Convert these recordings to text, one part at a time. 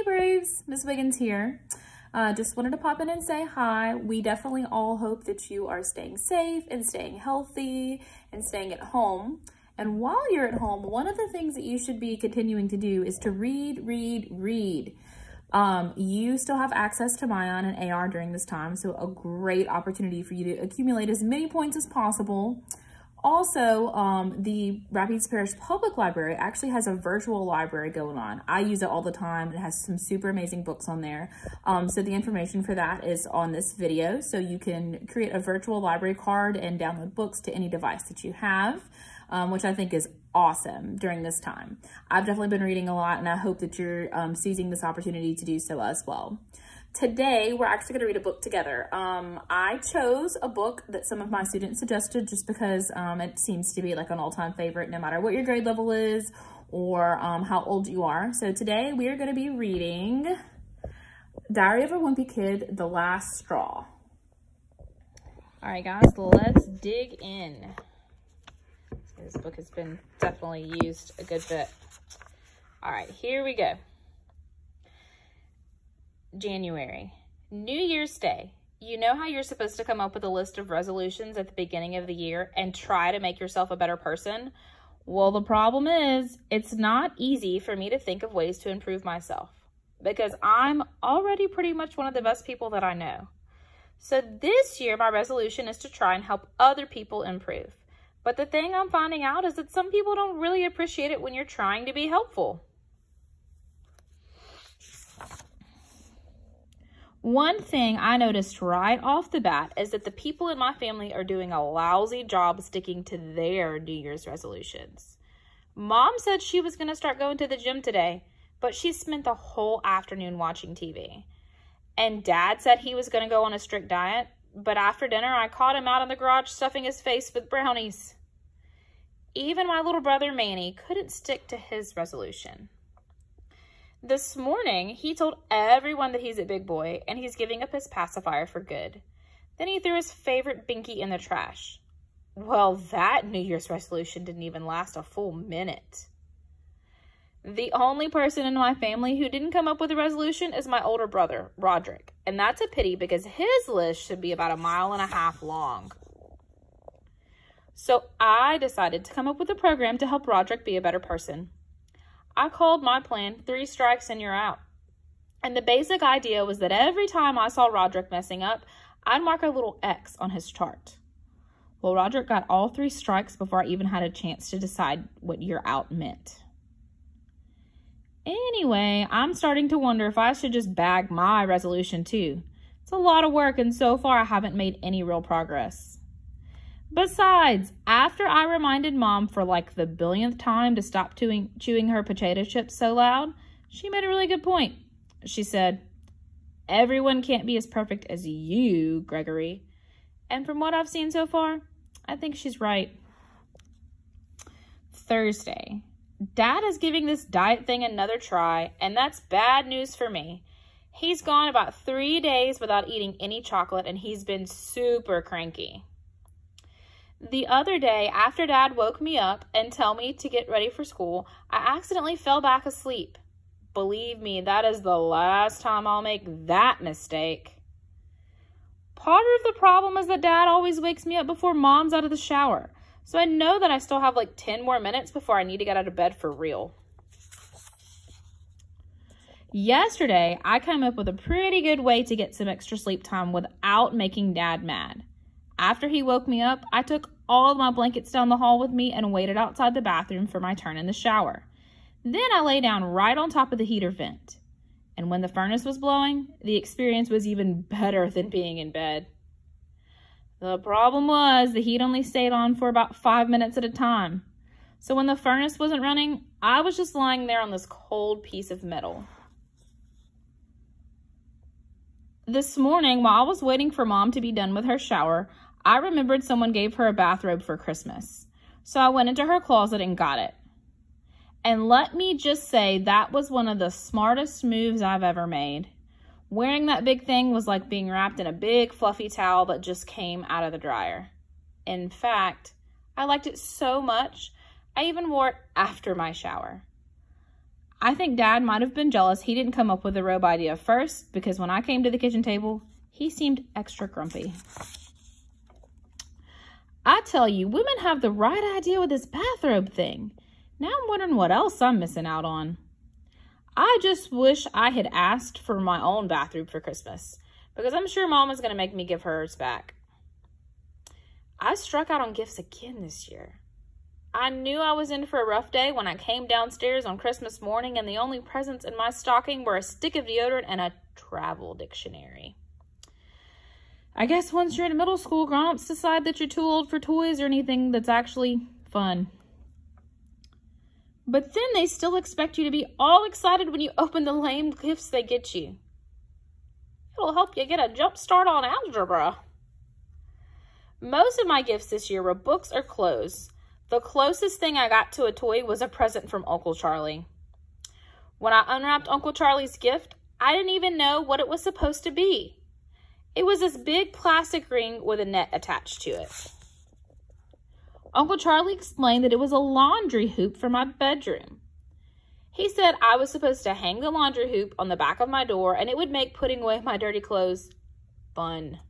Hey Braves, Miss Wiggins here. Just wanted to pop in and say hi. We definitely all hope that you are staying safe and staying healthy and staying at home. And while you're at home, one of the things that you should be continuing to do is to read. You still have access to Mayan and AR during this time, so a great opportunity for you to accumulate as many points as possible. Also, the Rapides Parish Public Library actually has a virtual library going on. I use it all the time. It has some super amazing books on there. So the information for that is on this video. So you can create a virtual library card and download books to any device that you have, which I think is awesome during this time. I've definitely been reading a lot, and I hope that you're seizing this opportunity to do so as well. Today, we're actually going to read a book together. I chose a book that some of my students suggested just because it seems to be like an all-time favorite no matter what your grade level is or how old you are. So today, we are going to be reading Diary of a Wimpy Kid, The Last Straw. All right, guys, let's dig in. This book has been definitely used a good bit. All right, here we go. January, New Year's Day. You know how you're supposed to come up with a list of resolutions at the beginning of the year and try to make yourself a better person? Well, the problem is it's not easy for me to think of ways to improve myself because I'm already pretty much one of the best people that I know. So this year, my resolution is to try and help other people improve. But the thing I'm finding out is that some people don't really appreciate it when you're trying to be helpful. One thing I noticed right off the bat is that the people in my family are doing a lousy job sticking to their New Year's resolutions. Mom said she was going to start going to the gym today, but she spent the whole afternoon watching TV. And Dad said he was going to go on a strict diet, but after dinner I caught him out in the garage stuffing his face with brownies. Even my little brother Manny couldn't stick to his resolution. This morning, he told everyone that he's a big boy and he's giving up his pacifier for good. Then he threw his favorite binky in the trash. Well, that New Year's resolution didn't even last a full minute. The only person in my family who didn't come up with a resolution is my older brother, Roderick. And that's a pity because his list should be about 1.5 miles long. So I decided to come up with a program to help Roderick be a better person. I called my plan 3 strikes and you're out. And the basic idea was that every time I saw Roderick messing up, I'd mark a little X on his chart. Well, Roderick got all 3 strikes before I even had a chance to decide what you're out meant. Anyway, I'm starting to wonder if I should just bag my resolution too. It's a lot of work and so far I haven't made any real progress. Besides, after I reminded Mom for like the billionth time to stop chewing her potato chips so loud, she made a really good point. She said, "Everyone can't be as perfect as you, Gregory." And from what I've seen so far, I think she's right. Thursday. Dad is giving this diet thing another try, and that's bad news for me. He's gone about 3 days without eating any chocolate, and he's been super cranky. The other day, after Dad woke me up and told me to get ready for school, I accidentally fell back asleep. Believe me, that is the last time I'll make that mistake. Part of the problem is that Dad always wakes me up before Mom's out of the shower, so I know that I still have like 10 more minutes before I need to get out of bed for real. Yesterday, I came up with a pretty good way to get some extra sleep time without making Dad mad. After he woke me up, I took all of my blankets down the hall with me and waited outside the bathroom for my turn in the shower. Then I lay down right on top of the heater vent. And when the furnace was blowing, the experience was even better than being in bed. The problem was the heat only stayed on for about 5 minutes at a time. So when the furnace wasn't running, I was just lying there on this cold piece of metal. This morning, while I was waiting for Mom to be done with her shower, I remembered someone gave her a bathrobe for Christmas. So I went into her closet and got it. And let me just say, that was one of the smartest moves I've ever made. Wearing that big thing was like being wrapped in a big fluffy towel that just came out of the dryer. In fact, I liked it so much, I even wore it after my shower. I think Dad might have been jealous he didn't come up with the robe idea first, because when I came to the kitchen table, he seemed extra grumpy. I tell you, women have the right idea with this bathrobe thing. Now I'm wondering what else I'm missing out on. I just wish I had asked for my own bathrobe for Christmas, because I'm sure Mom is going to make me give hers back. I struck out on gifts again this year. I knew I was in for a rough day when I came downstairs on Christmas morning and the only presents in my stocking were a stick of deodorant and a travel dictionary. I guess once you're in middle school, grown-ups decide that you're too old for toys or anything that's actually fun. But then they still expect you to be all excited when you open the lame gifts they get you. It'll help you get a jump start on algebra. Most of my gifts this year were books or clothes. The closest thing I got to a toy was a present from Uncle Charlie. When I unwrapped Uncle Charlie's gift, I didn't even know what it was supposed to be. It was this big plastic ring with a net attached to it. Uncle Charlie explained that it was a laundry hoop for my bedroom. He said I was supposed to hang the laundry hoop on the back of my door and it would make putting away my dirty clothes fun.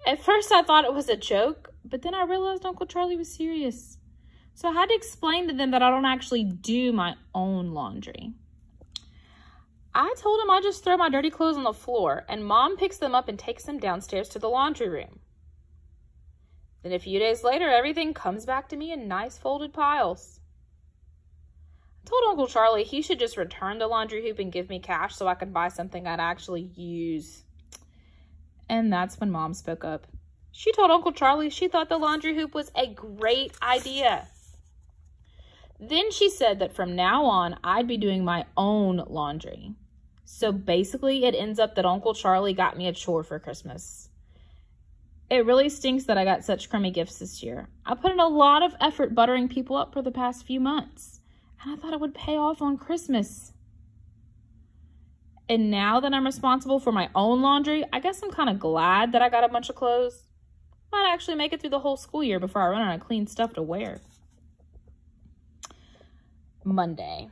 At first I thought it was a joke, but then I realized Uncle Charlie was serious. So I had to explain to them that I don't actually do my own laundry. I told him I just throw my dirty clothes on the floor and Mom picks them up and takes them downstairs to the laundry room. Then a few days later, everything comes back to me in nice folded piles. I told Uncle Charlie he should just return the laundry hoop and give me cash so I could buy something I'd actually use. And that's when Mom spoke up. She told Uncle Charlie she thought the laundry hoop was a great idea. Then she said that from now on, I'd be doing my own laundry. So basically, it ends up that Uncle Charlie got me a chore for Christmas. It really stinks that I got such crummy gifts this year. I put in a lot of effort buttering people up for the past few months, and I thought it would pay off on Christmas. And now that I'm responsible for my own laundry, I guess I'm kind of glad that I got a bunch of clothes. Might actually make it through the whole school year before I run out of clean stuff to wear. Monday.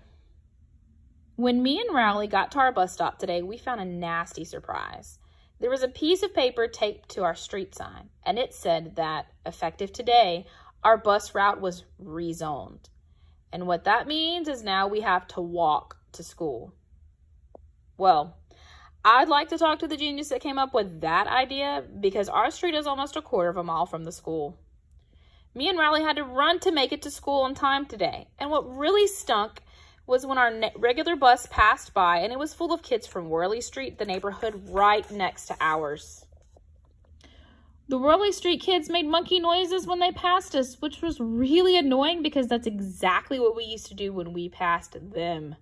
When me and Rowley got to our bus stop today, we found a nasty surprise. There was a piece of paper taped to our street sign, and it said that, effective today, our bus route was rezoned. And what that means is now we have to walk to school. Well, I'd like to talk to the genius that came up with that idea because our street is almost a quarter of a mile from the school. Me and Riley had to run to make it to school on time today. And what really stunk was when our regular bus passed by and it was full of kids from Worley Street, the neighborhood right next to ours. The Worley Street kids made monkey noises when they passed us, which was really annoying because that's exactly what we used to do when we passed them.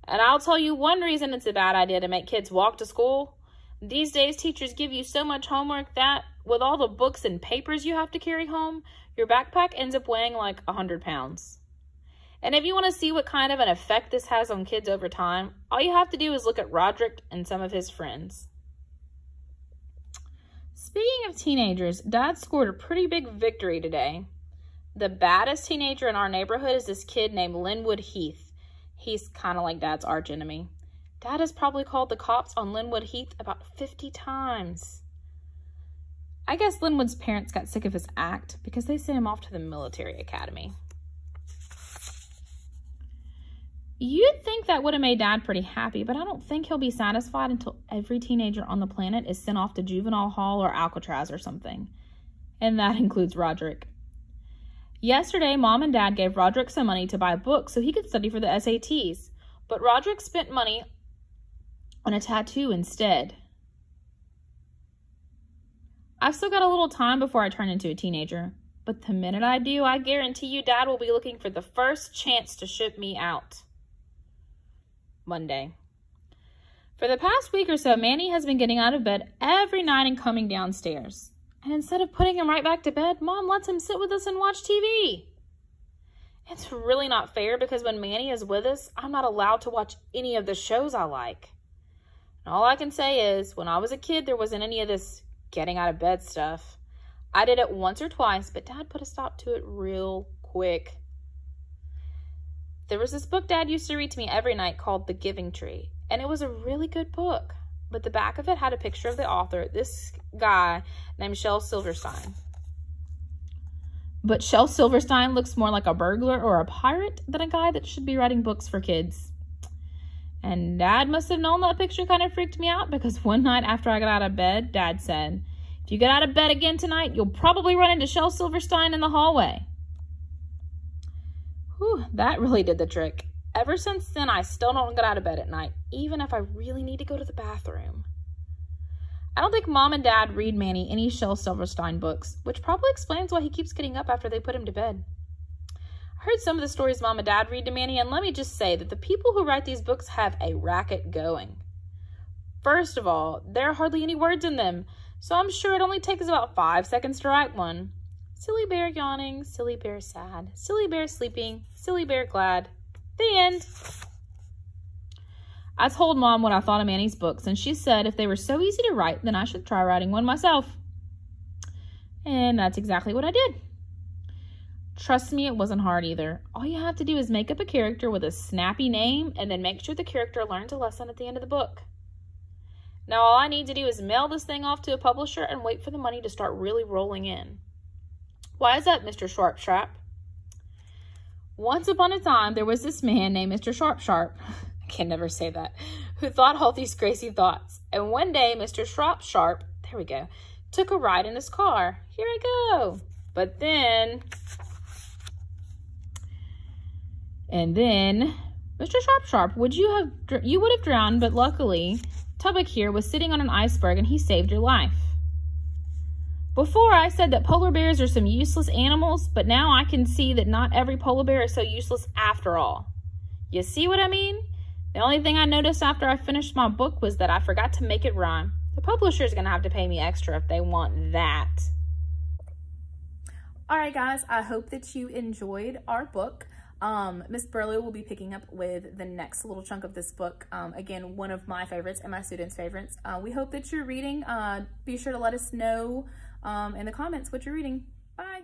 And I'll tell you one reason it's a bad idea to make kids walk to school. These days, teachers give you so much homework that with all the books and papers you have to carry home, your backpack ends up weighing like 100 pounds. And if you want to see what kind of an effect this has on kids over time, all you have to do is look at Roderick and some of his friends. Speaking of teenagers, Dad scored a pretty big victory today. The baddest teenager in our neighborhood is this kid named Linwood Heath. He's kind of like Dad's arch enemy. Dad has probably called the cops on Linwood Heath about 50 times. I guess Linwood's parents got sick of his act because they sent him off to the military academy. You'd think that would have made Dad pretty happy, but I don't think he'll be satisfied until every teenager on the planet is sent off to juvenile hall or Alcatraz or something. And that includes Roderick. Yesterday, Mom and Dad gave Roderick some money to buy books so he could study for the SATs, but Roderick spent money on a tattoo instead. I've still got a little time before I turn into a teenager, but the minute I do, I guarantee you Dad will be looking for the first chance to ship me out. Monday. For the past week or so, Manny has been getting out of bed every night and coming downstairs. And instead of putting him right back to bed, Mom lets him sit with us and watch TV. It's really not fair because when Manny is with us, I'm not allowed to watch any of the shows I like. And all I can say is, when I was a kid, there wasn't any of this getting out of bed stuff. I did it once or twice, but Dad put a stop to it real quick. There was this book Dad used to read to me every night called The Giving Tree, and it was a really good book. But the back of it had a picture of the author, this guy named Shel Silverstein. But Shel Silverstein looks more like a burglar or a pirate than a guy that should be writing books for kids. And Dad must have known that picture kind of freaked me out, because one night after I got out of bed, Dad said, "If you get out of bed again tonight, you'll probably run into Shel Silverstein in the hallway." Whew, that really did the trick. Ever since then, I still don't get out of bed at night, even if I really need to go to the bathroom. I don't think Mom and Dad read Manny any Shel Silverstein books, which probably explains why he keeps getting up after they put him to bed. I heard some of the stories Mom and Dad read to Manny, and let me just say that the people who write these books have a racket going. First of all, there are hardly any words in them, so I'm sure it only takes about 5 seconds to write one. Silly bear yawning, silly bear sad, silly bear sleeping, silly bear glad. The end. I told Mom what I thought of Manny's books, and she said if they were so easy to write, then I should try writing one myself. And that's exactly what I did. Trust me, it wasn't hard either. All you have to do is make up a character with a snappy name and then make sure the character learns a lesson at the end of the book. Now all I need to do is mail this thing off to a publisher and wait for the money to start really rolling in. Why is that, Mr. Sharp? Once upon a time, there was this man named Mr. Sharp, I can never say that, who thought all these crazy thoughts. And one day, Mr. Sharp, there we go, took a ride in his car. Here I go. But then, Mr. Sharp, you would have drowned, but luckily, Tubbock here was sitting on an iceberg and he saved your life. Before, I said that polar bears are some useless animals, but now I can see that not every polar bear is so useless after all. You see what I mean? The only thing I noticed after I finished my book was that I forgot to make it rhyme. The publisher's going to have to pay me extra if they want that. All right, guys, I hope that you enjoyed our book. Miss Burlew will be picking up with the next little chunk of this book. Again, one of my favorites and my students' favorites. We hope that you're reading. Be sure to let us know in the comments what you're reading. Bye.